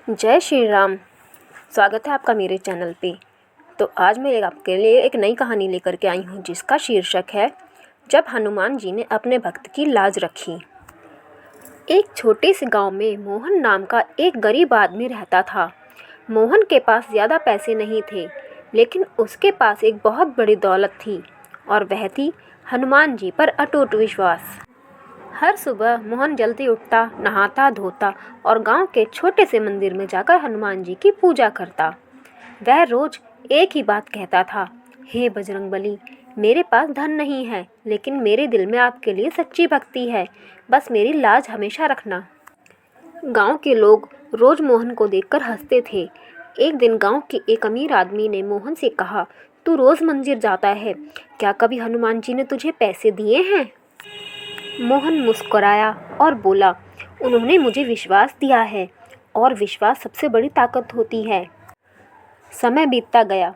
जय श्री राम। स्वागत है आपका मेरे चैनल पे। तो आज मैं आपके लिए एक नई कहानी लेकर के आई हूँ जिसका शीर्षक है जब हनुमान जी ने अपने भक्त की लाज रखी। एक छोटे से गांव में मोहन नाम का एक गरीब आदमी रहता था। मोहन के पास ज़्यादा पैसे नहीं थे, लेकिन उसके पास एक बहुत बड़ी दौलत थी और वह थी हनुमान जी पर अटूट विश्वास। हर सुबह मोहन जल्दी उठता, नहाता धोता और गांव के छोटे से मंदिर में जाकर हनुमान जी की पूजा करता। वह रोज एक ही बात कहता था, हे बजरंगबली, मेरे पास धन नहीं है, लेकिन मेरे दिल में आपके लिए सच्ची भक्ति है। बस मेरी लाज हमेशा रखना। गांव के लोग रोज मोहन को देखकर हंसते थे। एक दिन गांव के एक अमीर आदमी ने मोहन से कहा, तू रोज मंदिर जाता है, क्या कभी हनुमान जी ने तुझे पैसे दिए हैं? मोहन मुस्कुराया और बोला, उन्होंने मुझे विश्वास दिया है और विश्वास सबसे बड़ी ताकत होती है। समय बीतता गया।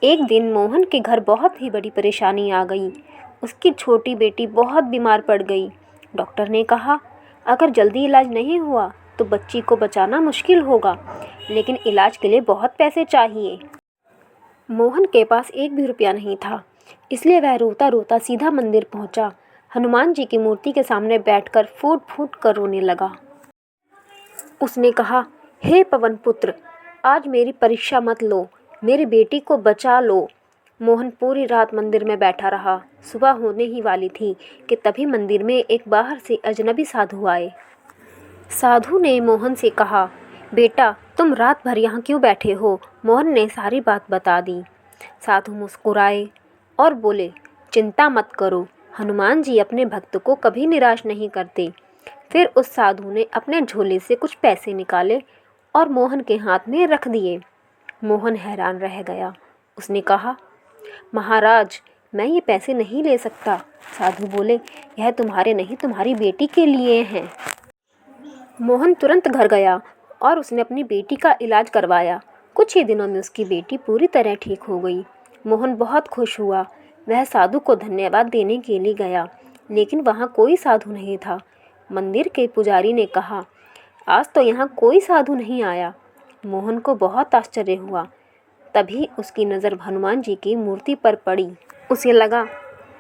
एक दिन मोहन के घर बहुत ही बड़ी परेशानी आ गई। उसकी छोटी बेटी बहुत बीमार पड़ गई। डॉक्टर ने कहा, अगर जल्दी इलाज नहीं हुआ तो बच्ची को बचाना मुश्किल होगा, लेकिन इलाज के लिए बहुत पैसे चाहिए। मोहन के पास एक भी रुपया नहीं था, इसलिए वह रोता रोता सीधा मंदिर पहुंचा। हनुमान जी की मूर्ति के सामने बैठकर फूट फूट कर रोने लगा। उसने कहा, हे पवन पुत्र, आज मेरी परीक्षा मत लो, मेरी बेटी को बचा लो। मोहन पूरी रात मंदिर में बैठा रहा। सुबह होने ही वाली थी कि तभी मंदिर में एक बाहर से अजनबी साधु आए। साधु ने मोहन से कहा, बेटा, तुम रात भर यहाँ क्यों बैठे हो? मोहन ने सारी बात बता दी। साधु मुस्कुराए और बोले, चिंता मत करो, हनुमान जी अपने भक्त को कभी निराश नहीं करते। फिर उस साधु ने अपने झोले से कुछ पैसे निकाले और मोहन के हाथ में रख दिए। मोहन हैरान रह गया। उसने कहा, महाराज, मैं ये पैसे नहीं ले सकता। साधु बोले, यह तुम्हारे नहीं, तुम्हारी बेटी के लिए हैं। मोहन तुरंत घर गया और उसने अपनी बेटी का इलाज करवाया। कुछ ही दिनों में उसकी बेटी पूरी तरह ठीक हो गई। मोहन बहुत खुश हुआ। वह साधु को धन्यवाद देने के लिए गया, लेकिन वहाँ कोई साधु नहीं था। मंदिर के पुजारी ने कहा, आज तो यहाँ कोई साधु नहीं आया। मोहन को बहुत आश्चर्य हुआ। तभी उसकी नज़र हनुमान जी की मूर्ति पर पड़ी। उसे लगा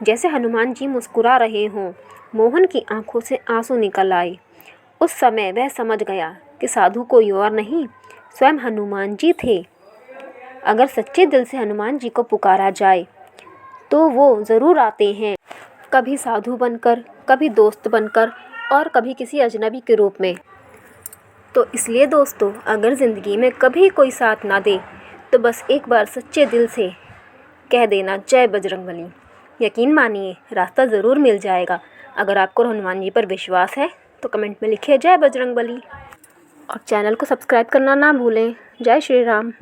जैसे हनुमान जी मुस्कुरा रहे हों। मोहन की आंखों से आंसू निकल आए। उस समय वह समझ गया कि साधु कोई और नहीं, स्वयं हनुमान जी थे। अगर सच्चे दिल से हनुमान जी को पुकारा जाए तो वो ज़रूर आते हैं, कभी साधु बनकर, कभी दोस्त बनकर और कभी किसी अजनबी के रूप में। तो इसलिए दोस्तों, अगर ज़िंदगी में कभी कोई साथ ना दे तो बस एक बार सच्चे दिल से कह देना, जय बजरंगबली। यकीन मानिए, रास्ता ज़रूर मिल जाएगा। अगर आपको हनुमान जी पर विश्वास है तो कमेंट में लिखिए जय बजरंगबली और चैनल को सब्सक्राइब करना ना भूलें। जय श्री राम।